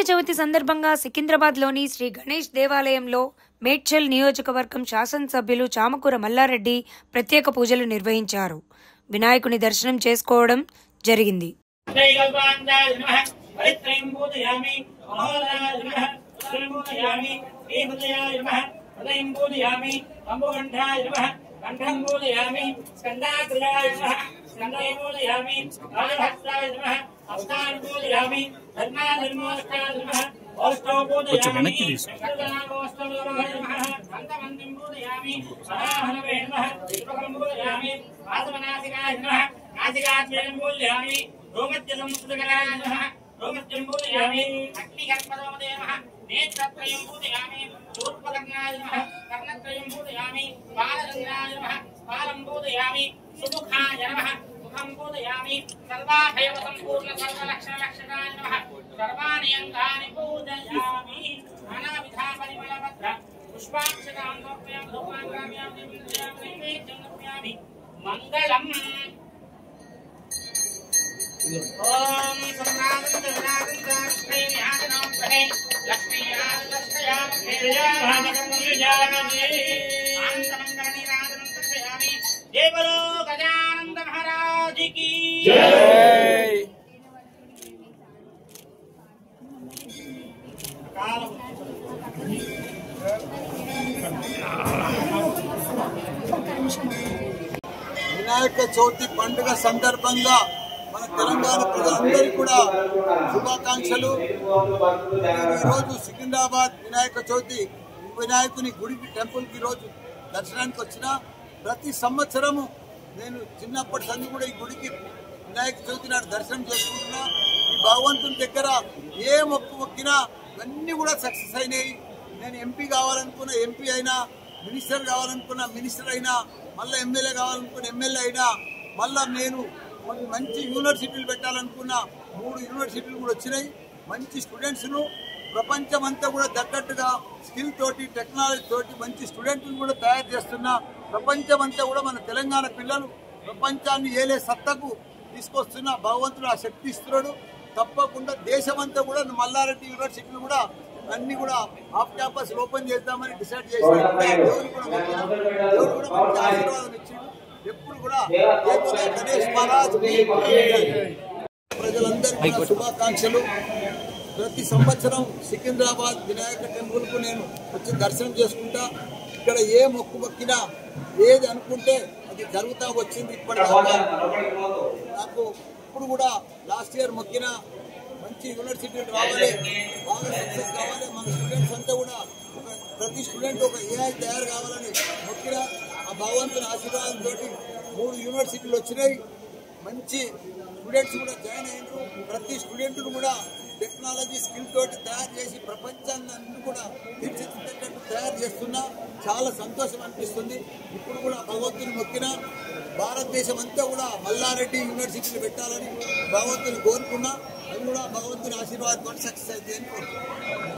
చవితి సందర్భంగా సికింద్రాబాద్లోని శ్రీ గణేష్ దేవాలయంలో మేడ్చల్ నియోజకవర్గం శాసనసభ్యులు చామకూర మల్లారెడ్డి ప్రత్యేక పూజలు నిర్వహించారు. వినాయకుని దర్శనం చేసుకోవడం జరిగింది. कंठं पूजयामि स्कन्धाग्रयाय नमः स्कन्धे पूजयामि राजभक्ताय नमः हस्तान् पूजयामि धर्माधर्मोऽष्टाय नमः ओष्ठौ पूजयामि सर्वनामोऽष्टमोऽर्भय नमः अन्तमन्तिं पूजयामि सदाहनवे नमः शुभं पूजयामि आत्मनासिकाय नमः नासिकाग्रयं पूजयामि रोमत्यसंस्कृतकराय नमः रोमत्यं पूजयामि अग्निकर्पदोदये नमः नेत्रत्रयं पूजयामि शूर्पकर्णाय नमः कर्णत्रयं पूजयामि बालचन्द्राय नमः बालं पूजयामि सुमुखाय नमः मुखं पूजयामि सर्वाभयवसम्पूर्ण सर्वलक्षणलक्षणाय नमः सर्वाणि अङ्गानि पूजयामि नानाविधा परिमलभद्र पुष्पाक्षतां समर्पयामि धूपान् ग्राम्यामि नैवेद्यं समर्पयामि मङ्गलम् ओम सम्राजं जगन्नाथं लक्ष्मी ध्यानं प्रहे लक्ष्मी आदर्शयामि विजयामि विजयामि आनंदमंगल निराजनं दर्शयामि जय बोलो गजानंद महाराज की जय। వినాయక చవితి పండుగ సందర్భంగా మన తెలంగాణ ప్రజలందరికీ కూడా శుభాకాంక్షలు. ఈరోజు సికింద్రాబాద్ వినాయక చవితి వినాయకుని గుడికి టెంపుల్కి రోజు దర్శనానికి వచ్చిన ప్రతి సంవత్సరము నేను చిన్నప్పటి సంది కూడా ఈ గుడికి వినాయక చవితి నాడు దర్శనం చేసుకుంటున్నా. ఈ భగవంతుని దగ్గర ఏ మొక్కినా ఇవన్నీ కూడా సక్సెస్ అయినాయి. నేను ఎంపీ కావాలనుకున్న ఎంపీ అయినా, మినిస్టర్ కావాలనుకున్న మినిస్టర్ అయినా, మళ్ళీ ఎమ్మెల్యే కావాలనుకున్న ఎమ్మెల్యే అయినా, మళ్ళీ నేను మంచి యూనివర్సిటీలు పెట్టాలనుకున్న 3 యూనివర్సిటీలు కూడా వచ్చినాయి. మంచి స్టూడెంట్స్ను ప్రపంచం అంతా కూడా తగ్గట్టుగా స్కిల్ తోటి టెక్నాలజీ తోటి మంచి స్టూడెంట్లను కూడా తయారు చేస్తున్న ప్రపంచం అంతా కూడా మన తెలంగాణ పిల్లలు ప్రపంచాన్ని ఏలే సత్తకు తీసుకొస్తున్న భగవంతుడు ఆ శక్తి ఇస్తున్నాడు. తప్పకుండా దేశమంతా కూడా మల్లారెడ్డి యూనివర్సిటీలు కూడా అన్ని కూడా ఆఫ్ క్యాంపస్ ఓపెన్ చేద్దామని డిసైడ్ చేసిన దేవుడు కూడా మంచి ఆశీర్వాదం ఇచ్చిండు. ఎప్పుడు కూడా గణేష్ మహారాజ్ ప్రజలందరికీ శుభాకాంక్షలు. ప్రతి సంవత్సరం సికింద్రాబాద్ వినాయక టెంపుల్కు నేను వచ్చి దర్శనం చేసుకుంటా. ఇక్కడ ఏ మొక్కినా ఏది అనుకుంటే అది జరుగుతూ వచ్చింది. ఇప్పటిదాకా నాకు ఇప్పుడు కూడా లాస్ట్ ఇయర్ మొక్కిన మంచి యూనివర్సిటీలు రావాలి, బాగా సక్సెస్ కావాలి, మన స్టూడెంట్స్ అంతా కూడా ప్రతి స్టూడెంట్ ఒక ఏఐ తయారు కావాలని మొక్కిన ఆ భగవంతుని ఆశీర్వాదంతో 3 యూనివర్సిటీలు వచ్చినాయి. మంచి స్టూడెంట్స్ కూడా జాయిన్ అయినారు. ప్రతి స్టూడెంట్ను కూడా టెక్నాలజీ స్కిల్ తోటి తయారు చేసి ప్రపంచాన్ని అన్ని కూడా తీర్చిదిద్దేటట్టు తయారు చేస్తున్నా. చాలా సంతోషం అనిపిస్తుంది. ఇప్పుడు కూడా భగవంతుని మొక్కిన భారతదేశం అంతా కూడా మల్లారెడ్డి యూనివర్సిటీలు పెట్టాలని భగవంతుని కోరుకున్నా. అది కూడా భగవంతుని ఆశీర్వాదంతో సక్సెస్ అయితే అని కోరుకున్నాను.